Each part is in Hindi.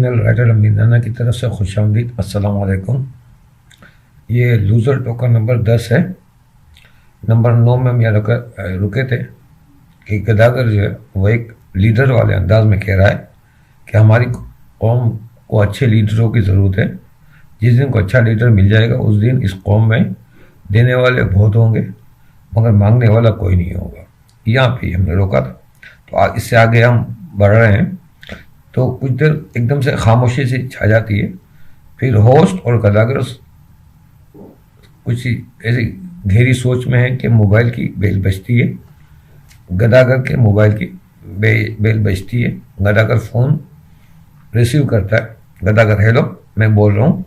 चैनल राइटर अमीन नाना की तरफ से खुशामदीद। अस्सलाम वालेकुम। ये लूज़र टोकन नंबर 10 है। नंबर 9 में हम यहाँ रुके थे कि गदागर जो है वो एक लीडर वाले अंदाज में कह रहा है कि हमारी कौम को अच्छे लीडरों की ज़रूरत है। जिस दिन को अच्छा लीडर मिल जाएगा उस दिन इस कौम में देने वाले बहुत होंगे मगर मांगने वाला कोई नहीं होगा। यहाँ पे हमने रोका था। तो इससे आगे हम बढ़ रहे हैं तो कुछ देर एकदम से खामोशी से छा जाती है। फिर होस्ट और गदागर कुछ ऐसी गहरी सोच में है कि मोबाइल की बेल बजती है। गदागर के मोबाइल की बेल बजती है। गदागर फ़ोन रिसीव करता है। गदागर, हेलो, मैं बोल रहा हूँ।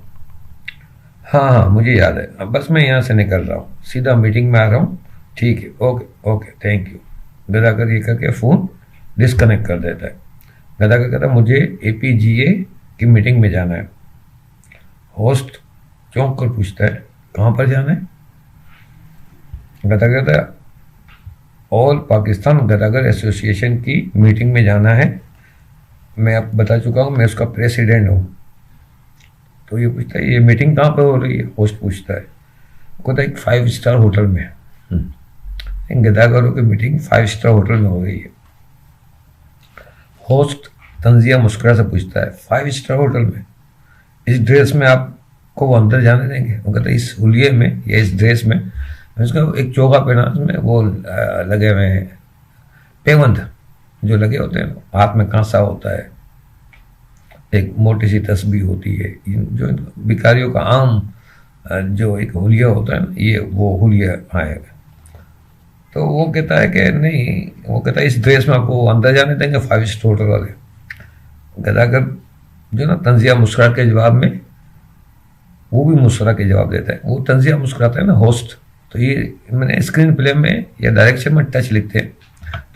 हाँ हाँ मुझे याद है, अब बस मैं यहाँ से निकल रहा हूँ, सीधा मीटिंग में आ रहा हूँ। ठीक है, ओके ओके, थैंक यू। गदागर ये करके फ़ोन डिस्कनेक्ट कर देता है। गदागर कहता है मुझे APGA की मीटिंग में जाना है। होस्ट चौंक कर पूछता है कहाँ पर जाना है? गदागर कहता है ऑल पाकिस्तान गदागर एसोसिएशन की मीटिंग में जाना है। मैं अब बता चुका हूँ, मैं उसका प्रेसिडेंट हूँ। तो ये पूछता है ये मीटिंग कहाँ पर हो रही है? होस्ट पूछता है। कहता है एक 5 स्टार होटल में। गदागरों की मीटिंग 5 स्टार होटल में हो रही है। होस्ट तंजिया मुस्कुरा से पूछता है 5 स्टार होटल में, इस ड्रेस में आपको वो अंदर जाने देंगे? वो कहता है इस हुलिये में या इस ड्रेस में, उसका एक चोगा पहना, उसमें वो लगे हुए हैं पेवंद जो लगे होते हैं, हाथ में कांसा होता है, एक मोटी सी तस्बीह होती है, जो भिखारियों का आम जो एक हुलिया होता है ना, ये वो हुलिया आएगा। तो वो कहता है कि नहीं, वो कहता है इस ड्रेस में आपको अंदर जाने देंगे 5 स्टार होटल वाले? गदागर जो ना तंजिया मुस्कुरा के जवाब में, वो भी मुस्कुरा के जवाब देता है। वो तंजिया मुस्कुराता है ना होस्ट, तो ये मैंने स्क्रीन प्ले में या डायरेक्शन में टच लिखते हैं,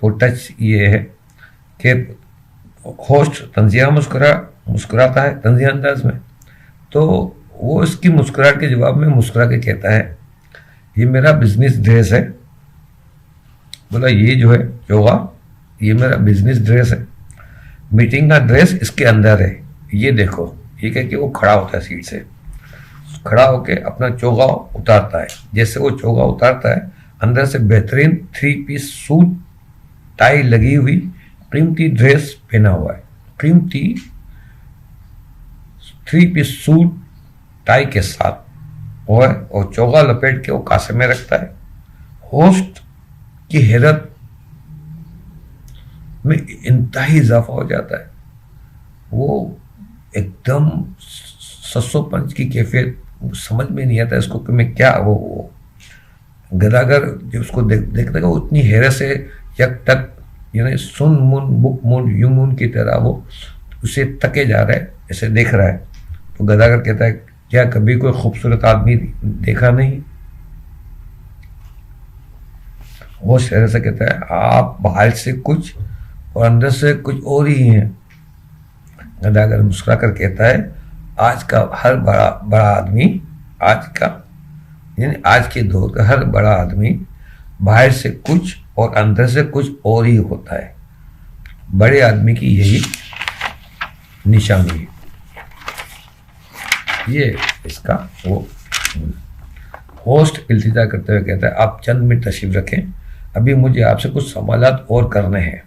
तो टच ये है कि होस्ट तंजिया मुस्कुराता है तंजिया अंदाज में, तो वो इसकी मुस्कुराहट के जवाब में मुस्कुरा के कहता है ये मेरा बिजनेस ड्रेस है। बोला ये जो है चोगा, ये मेरा बिजनेस ड्रेस है, मीटिंग का ड्रेस इसके अंदर है, ये देखो। ये कह के वो खड़ा होता है, सीट से खड़ा होके अपना चोगा उतारता है। जैसे वो चोगा उतारता है, अंदर से बेहतरीन 3 पीस सूट टाई लगी हुई कीमती ड्रेस पहना हुआ है। कीमती 3 पीस सूट टाई के साथ और चोगा लपेट के वो कासे में रखता है। होस्ट की हैरत में इंतहाई इजाफा हो जाता है। वो एकदम 705 की कैफियत, समझ में नहीं आता इसको कि मैं क्या वो गदागर जो उसको देखता है वो उतनी हैरत से यक तक, यानी सुन मुन बुक मुन युमुन की तरह वो उसे तके जा रहा है, ऐसे देख रहा है। तो गदागर कहता है क्या कभी कोई खूबसूरत आदमी देखा नहीं? वो शहर से कहता है आप बाहर से कुछ और अंदर से कुछ और ही हैं। गदागर मुस्कुरा कर कहता है आज का हर बड़ा आदमी, आज का यानी आज के दौर का हर बड़ा आदमी बाहर से कुछ और अंदर से कुछ और ही होता है। बड़े आदमी की यही निशानी है। ये इसका वो होस्ट इल्तिजा करते हुए कहता है आप चंद मिनट तशरीफ रखें, अभी मुझे आपसे कुछ सवालात और करने हैं।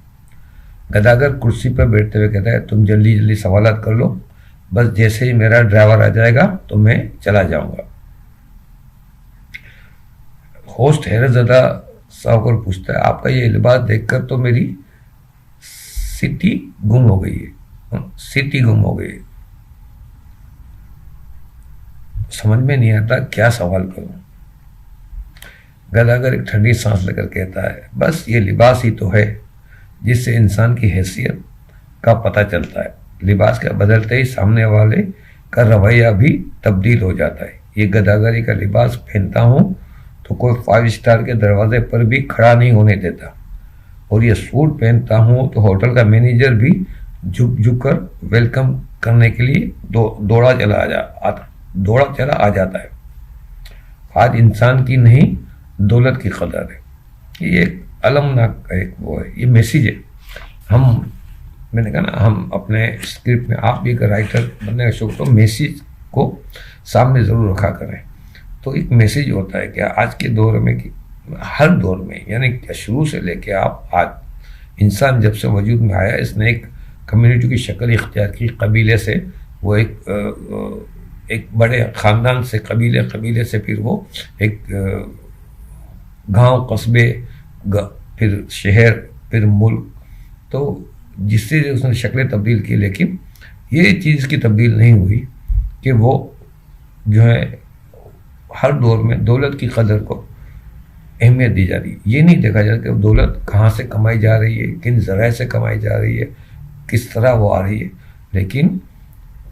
गदागर कुर्सी पर बैठते हुए कहता है तुम जल्दी जल्दी सवालात कर लो, बस जैसे ही मेरा ड्राइवर आ जाएगा तो मैं चला जाऊंगा। होस्ट हैरतज़दा सा होकर पूछता है आपका ये लिबास देखकर तो मेरी सिटी गुम हो गई है, सिटी गुम हो गई है। समझ में नहीं आता क्या सवाल करूं। गदागर एक ठंडी सांस लेकर कहता है बस ये लिबास ही तो है जिससे इंसान की हैसियत का पता चलता है। लिबास के बदलते ही सामने वाले का रवैया भी तब्दील हो जाता है। ये गदागरी का लिबास पहनता हूँ तो कोई 5 स्टार के दरवाजे पर भी खड़ा नहीं होने देता, और ये सूट पहनता हूँ तो होटल का मैनेजर भी झुक कर वेलकम करने के लिए दौड़ा चला आ जाता है। आज इंसान की नहीं दौलत की कदर है। ये एक अलमनाक एक वो है, ये मैसेज है। हम मैंने कहा ना, हम अपने स्क्रिप्ट में, आप भी अगर राइटर बनने का शौक तो मैसेज को सामने ज़रूर रखा करें। तो एक मैसेज होता है कि आज के दौर में, कि हर दौर में, यानी कि शुरू से लेके आप आज, इंसान जब से वजूद में आया, इसने एक कम्युनिटी की शक्ल इख्तियार की। कबीले से वो एक बड़े ख़ानदान से, कबीले से फिर वो एक गांव, कस्बे, फिर शहर, फिर मुल्क, तो जिससे उसने शक्लें तब्दील की। लेकिन ये चीज़ की तब्दील नहीं हुई कि वो जो है हर दौर में दौलत की कदर को अहमियत दी जा रही है। ये नहीं देखा जाता कि दौलत कहाँ से कमाई जा रही है, किन ज़राए से कमाई जा रही है, किस तरह वो आ रही है। लेकिन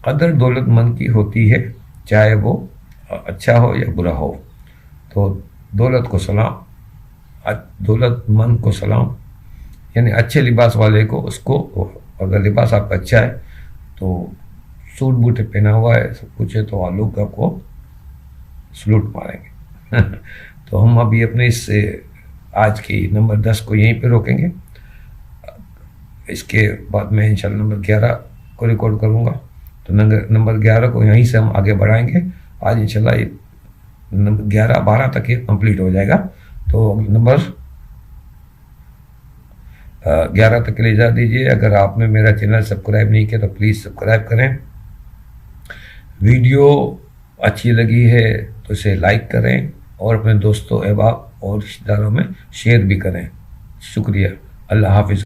कदर दौलतमंद की होती है, चाहे वो अच्छा हो या बुरा हो। तो दौलत को सलाम, दौलतमंद को सलाम, यानी अच्छे लिबास वाले को, उसको, अगर लिबास आपका अच्छा है तो सूट बूट पहना हुआ है, सब कुछ है, तो लोग आपको सलूट मारेंगे। तो हम अभी अपने इस आज की नंबर 10 को यहीं पे रोकेंगे। इसके बाद मैं इंशाल्लाह नंबर 11 को रिकॉर्ड करूँगा। तो नंबर 11 को यहीं से हम आगे बढ़ाएंगे। आज इंशाल्लाह नंबर 11-12 तक ये कंप्लीट हो जाएगा। तो नंबर 11 तक के लिए इजाज़त दीजिए। अगर आपने मेरा चैनल सब्सक्राइब नहीं किया तो प्लीज़ सब्सक्राइब करें। वीडियो अच्छी लगी है तो इसे लाइक करें और अपने दोस्तों, अहबाब और रिश्तेदारों में शेयर भी करें। शुक्रिया। अल्लाह हाफिज़।